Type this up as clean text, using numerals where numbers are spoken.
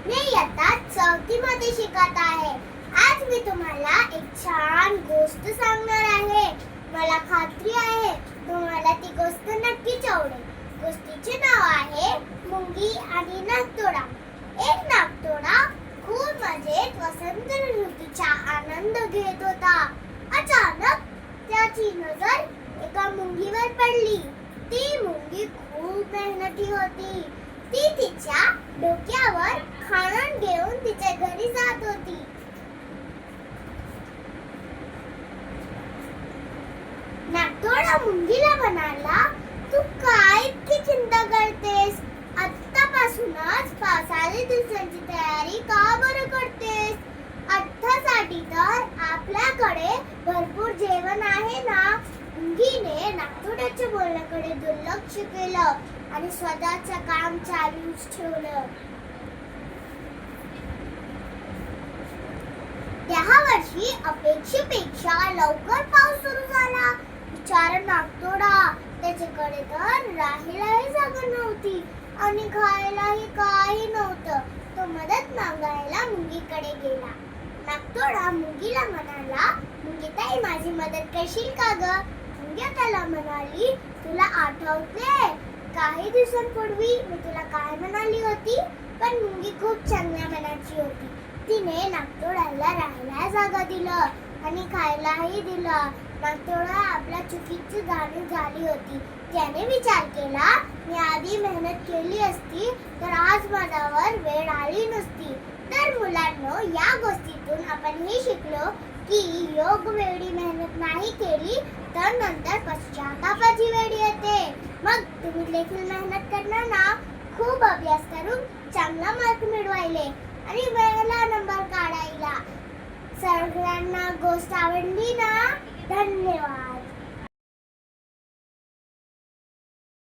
मी इयत्ता 4थी मध्ये शिकत आहे. आज मी तुम्हाला एक छान गोष्ट सांगणार आहे. मला खात्री आहे तुम्हाला ती गोष्ट नक्कीच आवडेल. गोष्टीचे नाव आहे मुंगी आणि नागतोडा. एक नागतोडा खूप मजेत वसंत ऋतूचा आनंद घेत होता. अचानक त्याची नजर एका मुंगीवर पडली. ती मुंगी खूप मेहनती होती. ती तिच्या डोक्यावर खाणं घेऊन तिच्या घरी जात होती. नागतोडा मुंगीला म्हणाला, तू काय इतकी चिंता करतेस? आत्तापासूनच पावसाळी दिवसांची तयारी का बरं करतेस? अर्थासाठी तर आपल्याकडे भरपूर जेवण आहे ना. मुंगीने नागतोड्याच्या बोलण्याकडे दुर्लक्ष केलं आणि स्वतःचं काम चालूच ठेवलं. त्या वर्षी अपेक्षेपेक्षा लवकर पाऊस सुरू झाला. बिचारा नागतोडा, त्याच्याकडे तर राहायलाही जागा नव्हती आणि खायलाही काही नव्हतं. तो मदत मागायला मुंगीकडे गेला. नागतोडा मुंगीला म्हणाला, मुंगीताई, माझी मदत करशील का ग? मुंगी त्याला म्हणाली, तुला आठवते काही दिवसांपूर्वी मी तुला काय म्हणाली होती? पण मुंगी खूप चांगल्या मनाची होती. तिने नागतोड्याला राहायला जागा दिलं आणि खायलाही दिलं. नागतोडा आपल्या चुकीची जाणीव झाली होती. त्याने विचार केला, मी आधी मेहनत केली असती तर आज माझ्यावर वेळ आली नसती. तर मुलांनो, या गोष्टीतून आपण हे शिकलो की योग्य वेळी मेहनत नाही केली तर नंतर पश्चातापाची वेळ येते. मग तुम्ही देखील मेहनत करणार ना. खूप अभ्यास करून चांगला मार्क मिळवायले आणि वेळेला नंबर काढायला. सगळ्यांना गोष्ट आवडली ना? धन्यवाद.